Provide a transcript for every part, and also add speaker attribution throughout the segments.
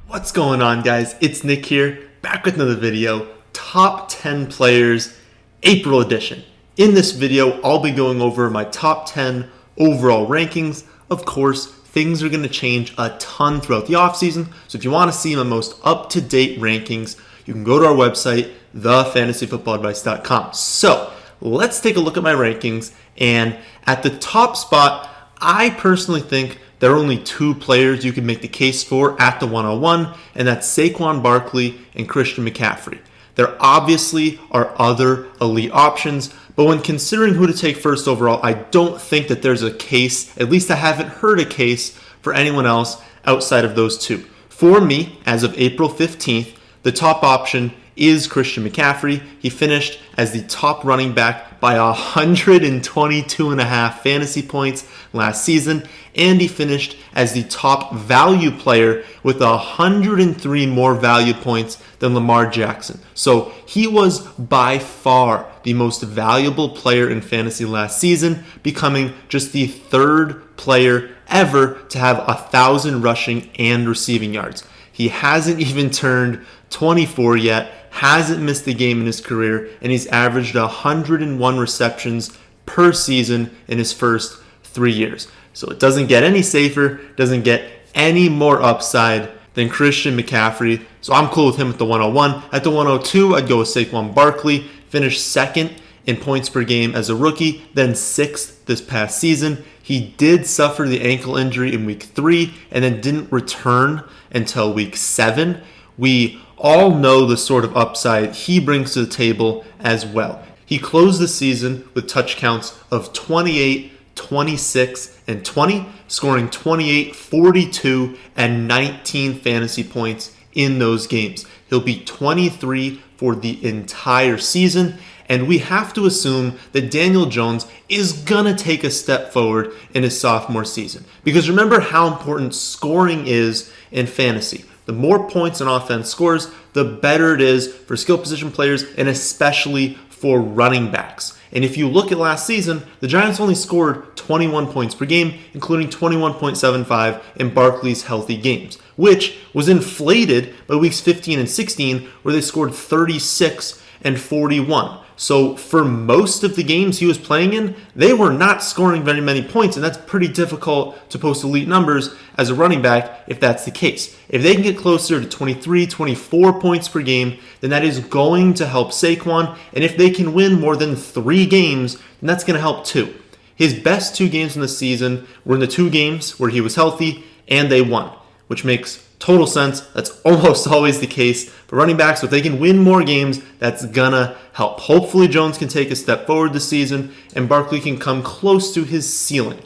Speaker 1: What's going on, guys? It's Nick here, back with another video, Top 10 Players, April edition. In this video, I'll be going over my top 10 overall rankings. Of course, things are going to change a ton throughout the offseason, so if you want to see my most up-to-date rankings, you can go to our website, thefantasyfootballadvice.com. So, let's take a look at my rankings, and at the top spot, I personally think there are only two players you can make the case for at the 101, and that's Saquon Barkley and Christian McCaffrey. There obviously are other elite options, but when considering who to take first overall, I don't think that there's a case, at least I haven't heard a case, for anyone else outside of those two. For me, as of April 15th, the top option is Christian McCaffrey. He finished as the top running back by 122.5 fantasy points last season, and he finished as the top value player with 103 more value points than Lamar Jackson. So he was by far the most valuable player in fantasy last season, becoming just the third player ever to have 1,000 rushing and receiving yards. He hasn't even turned 24 yet, hasn't missed a game in his career, and he's averaged 101 receptions per season in his first 3 years. So it doesn't get any safer, doesn't get any more upside than Christian McCaffrey. So I'm cool with him at the 101. At the 102, I'd go with Saquon Barkley, finished second in points per game as a rookie, then sixth this past season. He did suffer the ankle injury in week 3 and then didn't return until week 7. We all know the sort of upside he brings to the table as well. He closed the season with touch counts of 28, 26, and 20, scoring 28, 42, and 19 fantasy points in those games. He'll be 23 for the entire season, and we have to assume that Daniel Jones is going to take a step forward in his sophomore season. Because remember how important scoring is in fantasy. The more points an offense scores, the better it is for skill position players and especially for running backs. And if you look at last season, the Giants only scored 21 points per game, including 21.75 in Barkley's healthy games, which was inflated by weeks 15 and 16, where they scored 36 and 41. So for most of the games he was playing in, they were not scoring very many points, and that's pretty difficult to post elite numbers as a running back if that's the case. If they can get closer to 23, 24 points per game, then that is going to help Saquon, and if they can win more than 3 games, then that's going to help too. His best 2 games in the season were in the 2 games where he was healthy, and they won, which makes total sense. That's almost always the case for running backs. So if they can win more games, that's gonna help. Hopefully Jones can take a step forward this season and Barkley can come close to his ceiling.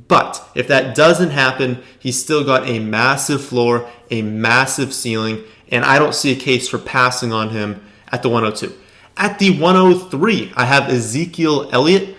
Speaker 1: But if that doesn't happen, he's still got a massive floor, a massive ceiling, and I don't see a case for passing on him at the 102. At the 103, I have Ezekiel Elliott.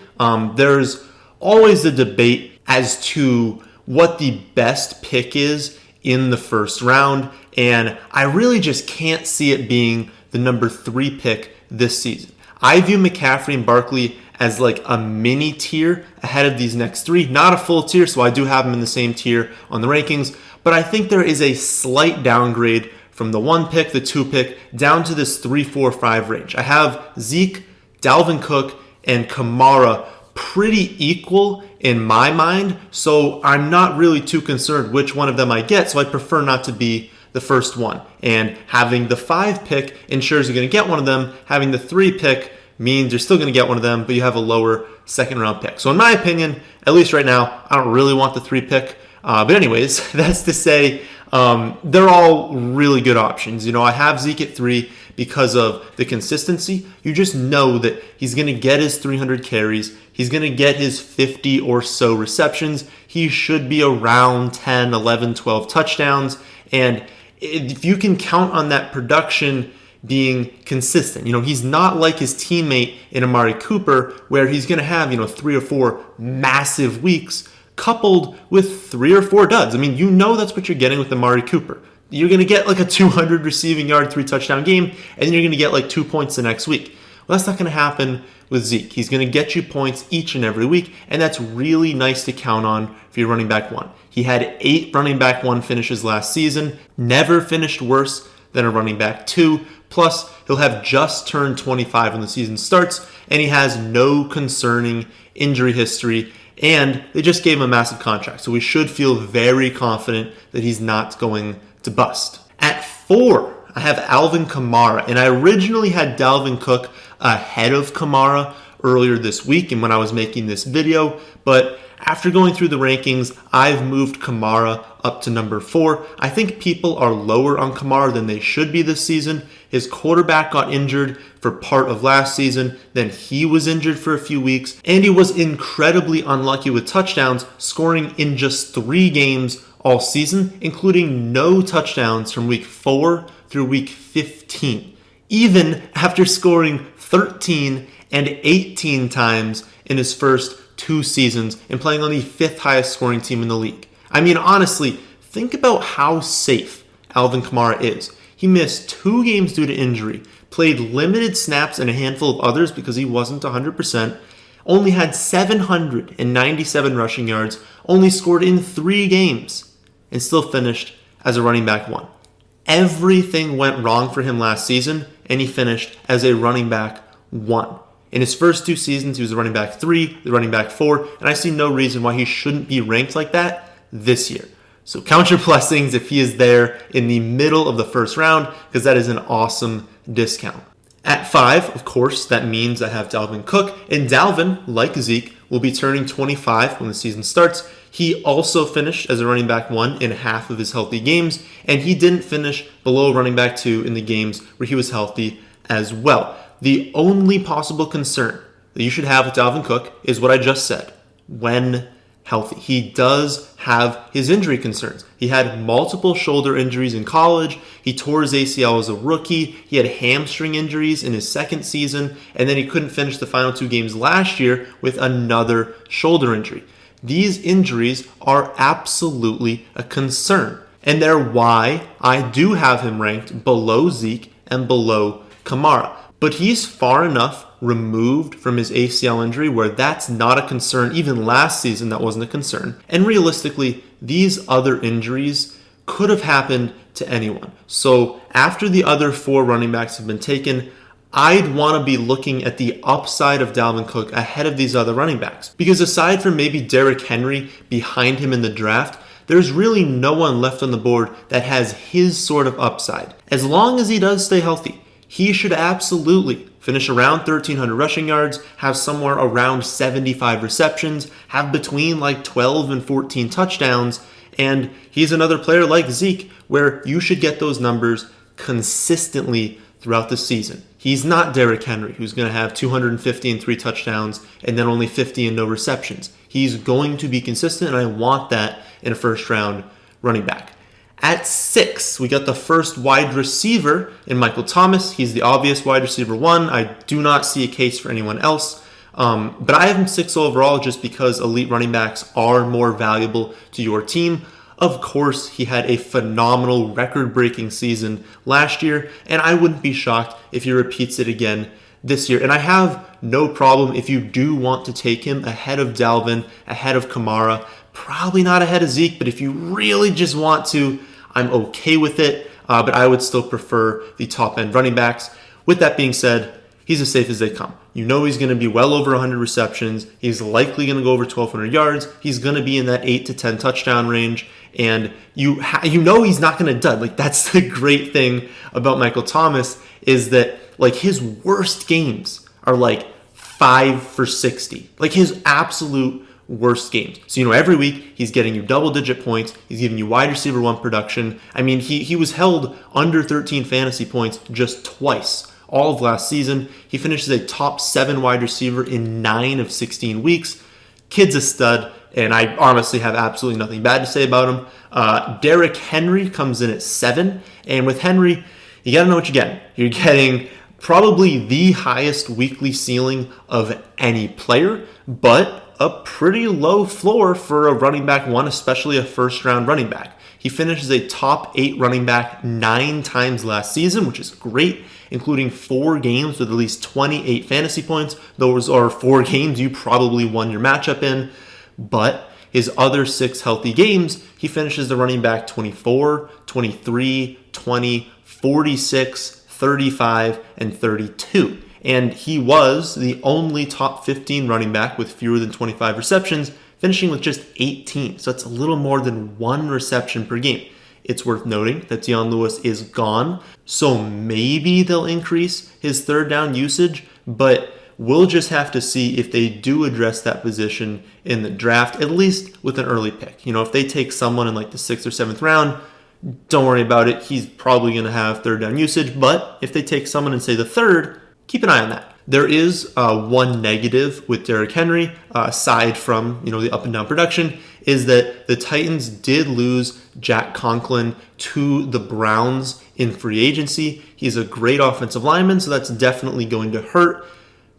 Speaker 1: There's always a debate as to what the best pick is in the first round, and I really just can't see it being the number 3 pick this season. I view McCaffrey and Barkley as like a mini tier ahead of these next 3, not a full tier, so I do have them in the same tier on the rankings, but I think there is a slight downgrade from the 1 pick, the 2 pick, down to this 3, 4, 5 range. I have Zeke, Dalvin Cook, and Kamara pretty equal in my mind, so I'm not really too concerned which one of them I get, so I prefer not to be the first one. And having the 5 pick ensures you're going to get one of them. Having the 3 pick means you're still going to get one of them, but you have a lower second round pick. So in my opinion, at least right now, I don't really want the 3 pick. But anyways, that's to say, they're all really good options. You know, I have Zeke at 3 because of the consistency. You just know that he's going to get his 300 carries. He's going to get his 50 or so receptions. He should be around 10, 11, 12 touchdowns. And if you can count on that production being consistent, you know, he's not like his teammate in Amari Cooper where he's going to have, 3 or 4 massive weeks coupled with 3 or 4 duds. I mean, you know that's what you're getting with Amari Cooper. You're going to get like a 200 receiving yard, 3 touchdown game, and then you're going to get like 2 points the next week. Well, that's not going to happen with Zeke. He's going to get you points each and every week, and that's really nice to count on for your running back 1. He had 8 running back 1 finishes last season, never finished worse than a running back 2. Plus, he'll have just turned 25 when the season starts, and he has no concerning injury history, and they just gave him a massive contract. So we should feel very confident that he's not going to bust. At 4, I have Alvin Kamara, and I originally had Dalvin Cook ahead of Kamara earlier this week and when I was making this video, but after going through the rankings, I've moved Kamara up to number 4. I think people are lower on Kamara than they should be this season. His quarterback got injured for part of last season, then he was injured for a few weeks, and he was incredibly unlucky with touchdowns, scoring in just 3 games all season, including no touchdowns from week 4 through week 15, even after scoring 13 and 18 times in his first 2 seasons and playing on the 5th highest scoring team in the league. I mean, honestly, think about how safe Alvin Kamara is. He missed 2 games due to injury, played limited snaps and a handful of others because he wasn't 100%, only had 797 rushing yards, only scored in 3 games, and still finished as a running back 1. Everything went wrong for him last season, and he finished as a running back 1. In his first 2 seasons, he was a running back 3, the running back 4, and I see no reason why he shouldn't be ranked like that this year. So count your blessings if he is there in the middle of the first round, because that is an awesome discount. At 5, of course, that means I have Dalvin Cook, and Dalvin, like Zeke, will be turning 25 when the season starts. He also finished as a running back 1 in half of his healthy games, and he didn't finish below running back 2 in the games where he was healthy as well. The only possible concern that you should have with Dalvin Cook is what I just said, when healthy. He does have his injury concerns. He had multiple shoulder injuries in college. He tore his ACL as a rookie. He had hamstring injuries in his second season, and then he couldn't finish the final 2 games last year with another shoulder injury. These injuries are absolutely a concern, and they're why I do have him ranked below Zeke and below Kamara. But he's far enough removed from his ACL injury where that's not a concern. Even last season, that wasn't a concern. And realistically, these other injuries could have happened to anyone. So after the other 4 running backs have been taken, I'd want to be looking at the upside of Dalvin Cook ahead of these other running backs. Because aside from maybe Derrick Henry behind him in the draft, there's really no one left on the board that has his sort of upside. As long as he does stay healthy, he should absolutely finish around 1,300 rushing yards, have somewhere around 75 receptions, have between like 12 and 14 touchdowns, and he's another player like Zeke where you should get those numbers consistently throughout the season. He's not Derrick Henry, who's going to have 250 and 3 touchdowns and then only 50 and no receptions. He's going to be consistent, and I want that in a first-round running back. At 6, we got the first wide receiver in Michael Thomas. He's the obvious wide receiver 1. I do not see a case for anyone else. But I have him 6 overall just because elite running backs are more valuable to your team. Of course, he had a phenomenal record-breaking season last year, and I wouldn't be shocked if he repeats it again this year. And I have no problem if you do want to take him ahead of Dalvin, ahead of Kamara, probably not ahead of Zeke, but if you really just want to, I'm okay with it, but I would still prefer the top-end running backs. With that being said, he's as safe as they come. You know he's going to be well over 100 receptions. He's likely going to go over 1,200 yards. He's going to be in that 8 to 10 touchdown range, and you know he's not going to dud. Like, that's the great thing about Michael Thomas is that like his worst games are like 5 for 60. Like his absolute worst games. So, every week he's getting you double-digit points. He's giving you wide receiver 1 production. I mean, he was held under 13 fantasy points just twice all of last season. He finishes a top 7 wide receiver in 9 of 16 weeks. Kid's a stud, and I honestly have absolutely nothing bad to say about him. Derrick Henry comes in at 7, and with Henry, you got to know what you're getting. You're getting probably the highest weekly ceiling of any player, but a pretty low floor for a running back 1, especially a first-round running back. He finishes a top 8 running back 9 times last season, which is great, including 4 games with at least 28 fantasy points. Those are 4 games you probably won your matchup in, but his other 6 healthy games, he finishes the running back 24, 23, 20, 46, 35, and 32. And he was the only top 15 running back with fewer than 25 receptions, finishing with just 18. So it's a little more than 1 reception per game. It's worth noting that Dion Lewis is gone, so maybe they'll increase his third down usage, but we'll just have to see if they do address that position in the draft, at least with an early pick. If they take someone in like the 6th or 7th round, don't worry about it. He's probably going to have third down usage, but if they take someone in, say, the 3rd, keep an eye on that. There is one negative with Derrick Henry, aside from the up and down production, is that the Titans did lose Jack Conklin to the Browns in free agency. He's a great offensive lineman, so that's definitely going to hurt.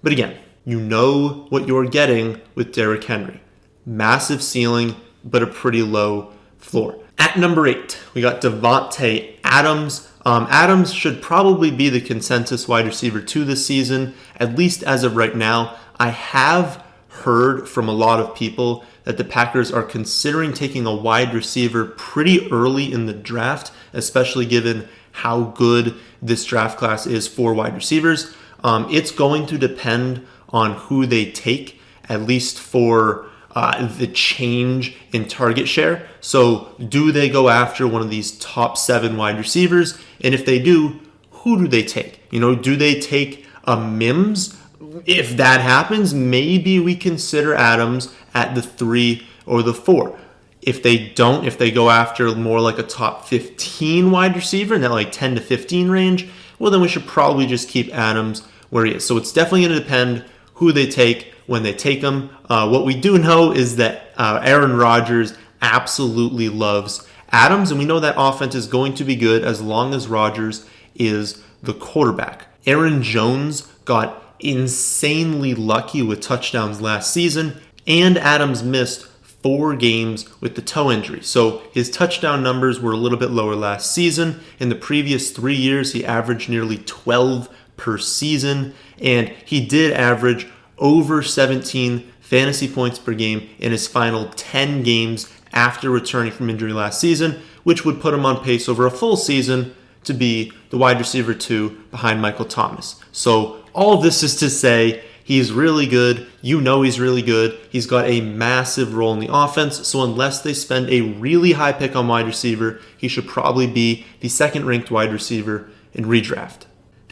Speaker 1: But again, you know what you're getting with Derrick Henry. Massive ceiling, but a pretty low floor. At number 8, we got Davante Adams. Adams should probably be the consensus wide receiver 2 this season, at least as of right now. I have heard from a lot of people that the Packers are considering taking a wide receiver pretty early in the draft, especially given how good this draft class is for wide receivers. It's going to depend on who they take, at least for the change in target share. So do they go after one of these top 7 wide receivers? And if they do, who do they take? Do they take a Mims? If that happens, maybe we consider Adams at the 3 or the 4. If they don't, if they go after more like a top 15 wide receiver in that like 10 to 15 range, well, then we should probably just keep Adams where he is. So it's definitely going to depend who they take when they take him. What we do know is that Aaron Rodgers absolutely loves Adams, and we know that offense is going to be good as long as Rodgers is the quarterback. Aaron Jones got insanely lucky with touchdowns last season, and Adams missed 4 games with the toe injury. So his touchdown numbers were a little bit lower last season. In the previous 3 years, he averaged nearly 12 per season, and he did average over 17 fantasy points per game in his final 10 games after returning from injury last season, which would put him on pace over a full season to be the wide receiver 2 behind Michael Thomas. So all of this is to say he's really good. He's really good. He's got a massive role in the offense. So unless they spend a really high pick on wide receiver, he should probably be the 2nd ranked wide receiver in redraft.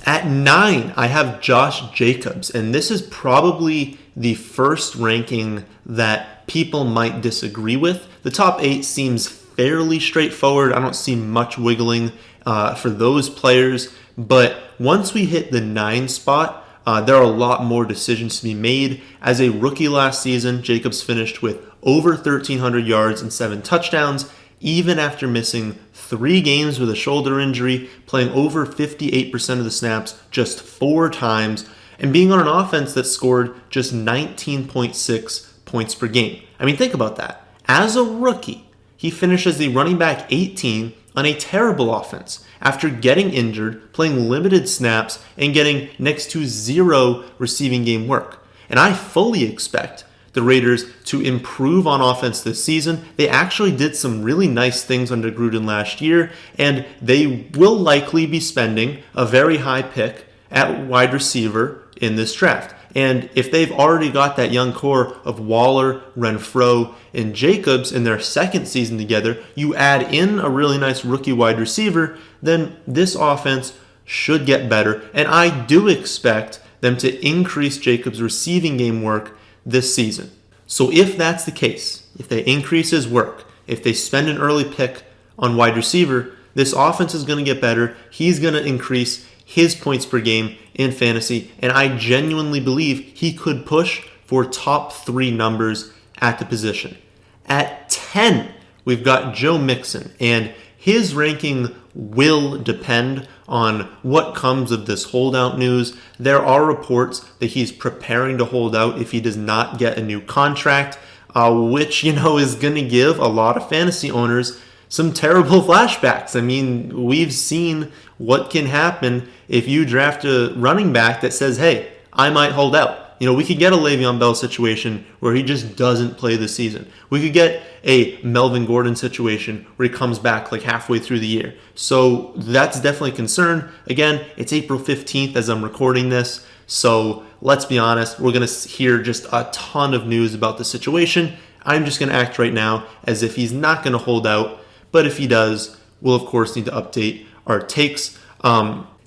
Speaker 1: At 9, I have Josh Jacobs, and this is probably the first ranking that people might disagree with. The top 8 seems fairly straightforward. I don't see much wiggling for those players, but once we hit the 9 spot, there are a lot more decisions to be made. As a rookie last season, Jacobs finished with over 1,300 yards and 7 touchdowns, even after missing 3 games with a shoulder injury, playing over 58% of the snaps just 4 times, and being on an offense that scored just 19.6 points per game. I mean, think about that. As a rookie, he finished as the running back 18 on a terrible offense after getting injured, playing limited snaps, and getting next to 0 receiving game work. And I fully expect the Raiders to improve on offense this season. They actually did some really nice things under Gruden last year, and they will likely be spending a very high pick at wide receiver in this draft. And if they've already got that young core of Waller, Renfro, and Jacobs in their 2nd season together, you add in a really nice rookie wide receiver, then this offense should get better. And I do expect them to increase Jacobs' receiving game work this season. So if that's the case, if they increase his work, if they spend an early pick on wide receiver, this offense is going to get better. He's going to increase his points per game in fantasy, and I genuinely believe he could push for top 3 numbers at the position. At 10, we've got Joe Mixon, and his ranking will depend on what comes of this holdout news. There are reports that he's preparing to hold out if he does not get a new contract, which, is going to give a lot of fantasy owners some terrible flashbacks. I mean, we've seen what can happen if you draft a running back that says, hey, I might hold out. We could get a Le'Veon Bell situation where he just doesn't play the season. We could get a Melvin Gordon situation where he comes back like halfway through the year. So that's definitely a concern. Again, it's April 15th as I'm recording this. So let's be honest, we're going to hear just a ton of news about the situation. I'm just going to act right now as if he's not going to hold out. But if he does, we'll of course need to update our takes.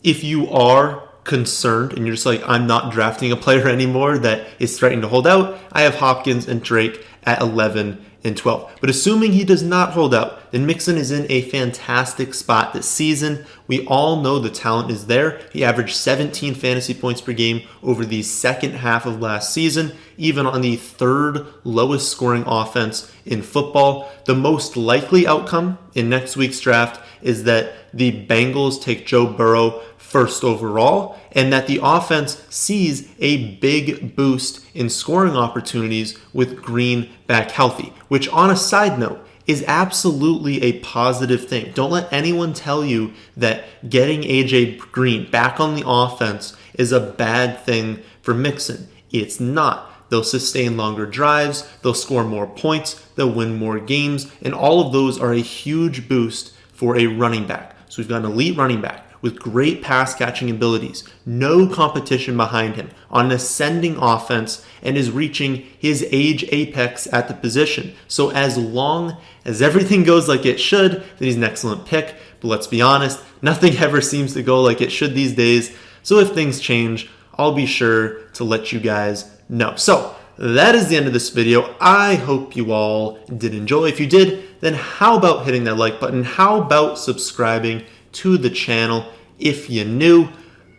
Speaker 1: If you are concerned and you're just like, I'm not drafting a player anymore that is threatening to hold out, I have Hopkins and Drake at 11 and 12. But assuming he does not hold out, then Mixon is in a fantastic spot this season. We all know the talent is there. He averaged 17 fantasy points per game over the second half of last season, even on the third lowest scoring offense in football. The most likely outcome in next week's draft is that the Bengals take Joe Burrow first overall, and that the offense sees a big boost in scoring opportunities with Green back healthy, which on a side note is absolutely a positive thing. Don't let anyone tell you that getting AJ Green back on the offense is a bad thing for Mixon. It's not. They'll sustain longer drives, they'll score more points, they'll win more games, and all of those are a huge boost for a running back. So we've got an elite running back with great pass catching abilities, no competition behind him, on an ascending offense, and is reaching his age apex at the position. So as long as everything goes like it should, then he's an excellent pick. But let's be honest, nothing ever seems to go like it should these days. So if things change, I'll be sure to let you guys know. So that is the end of this video. I hope you all did enjoy. If you did, then how about hitting that like button? How about subscribing to the channel if you're new?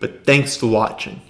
Speaker 1: But thanks for watching.